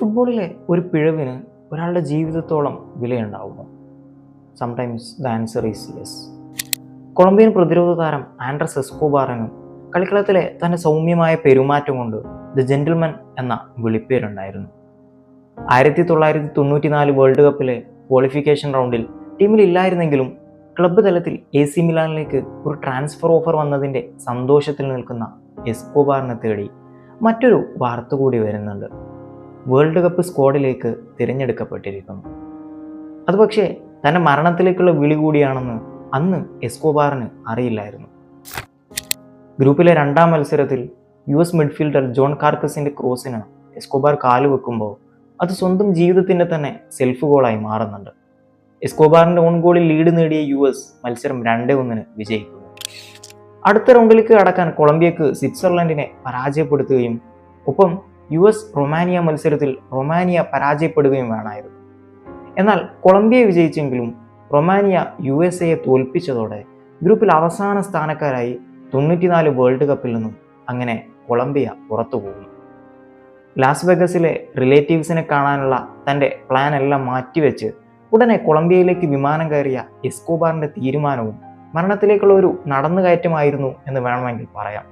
ഫുട്ബോളിലെ ഒരു പിഴവിന് ഒരാളുടെ ജീവിതത്തോളം വിലയുണ്ടാവുമോ? Sometimes the answer is yes. Colombian പ്രതിരോധ താരം ആൻഡ്രസ് എസ്കോബാറിന് കളിക്കളത്തിലെ തൻ്റെ സൗമ്യമായ പെരുമാറ്റം കൊണ്ട് ദ ജെന്റിൽമാൻ എന്ന വിളിപ്പേരുണ്ടായിരുന്നു. 1994 വേൾഡ് കപ്പിലെ ക്വാളിഫിക്കേഷൻ റൗണ്ടിൽ ടീമിൽ ഇല്ലായിരുന്നെങ്കിലും ക്ലബ്ബ് തലത്തിൽ AC മിലാനിലേക്ക് ഒരു ട്രാൻസ്ഫർ ഓഫർ വന്നതിൻ്റെ സന്തോഷത്തിൽ നിൽക്കുന്ന എസ്കോബാറിനെ തേടി മറ്റൊരു വാർത്ത കൂടി വരുന്നുണ്ട്. വേൾഡ് കപ്പ് സ്ക്വാഡിലേക്ക് തിരഞ്ഞെടുക്കപ്പെട്ടിരിക്കുന്നു. അത് പക്ഷേ തൻ്റെ മരണത്തിലേക്കുള്ള വിളി കൂടിയാണെന്ന് അന്ന് എസ്കോബാറിന് അറിയില്ലായിരുന്നു. ഗ്രൂപ്പിലെ 2ാം മത്സരത്തിൽ US മിഡ്ഫീൽഡർ ജോൺ കാർക്കസിൻ്റെ ക്രോസിന് എസ്കോബാർ കാലുവെക്കുമ്പോൾ അത് സ്വന്തം ജീവിതത്തിൻ്റെ തന്നെ സെൽഫ് ഗോളായി മാറുന്നുണ്ട്. എസ്കോബാറിൻ്റെ ഓൺ ഗോളിൽ ലീഡ് നേടിയ US മത്സരം 2-1 വിജയിക്കുന്നു. അടുത്ത റൗണ്ടിലേക്ക് കടക്കാൻ കൊളംബിയക്ക് സ്വിറ്റ്സർലൻഡിനെ പരാജയപ്പെടുത്തുകയും ഒപ്പം US റൊമാനിയ മത്സരത്തിൽ റൊമാനിയ പരാജയപ്പെടുകയും വേണമായിരുന്നു. എന്നാൽ കൊളംബിയ വിജയിച്ചെങ്കിലും റൊമാനിയ USA തോൽപ്പിച്ചതോടെ ഗ്രൂപ്പിൽ അവസാന സ്ഥാനക്കാരായി 94 വേൾഡ് കപ്പിൽ നിന്നും അങ്ങനെ കൊളംബിയ പുറത്തു പോകുന്നു. ലാസ് വെഗസിലെ റിലേറ്റീവ്സിനെ കാണാനുള്ള തൻ്റെ പ്ലാൻ എല്ലാം മാറ്റിവെച്ച് ഉടനെ കൊളംബിയയിലേക്ക് വിമാനം കയറിയ എസ്കോബാറിൻ്റെ തീരുമാനവും മരണത്തിലേക്കുള്ള ഒരു നടന്നുകയറ്റമായിരുന്നു എന്ന് വേണമെങ്കിൽ പറയാം.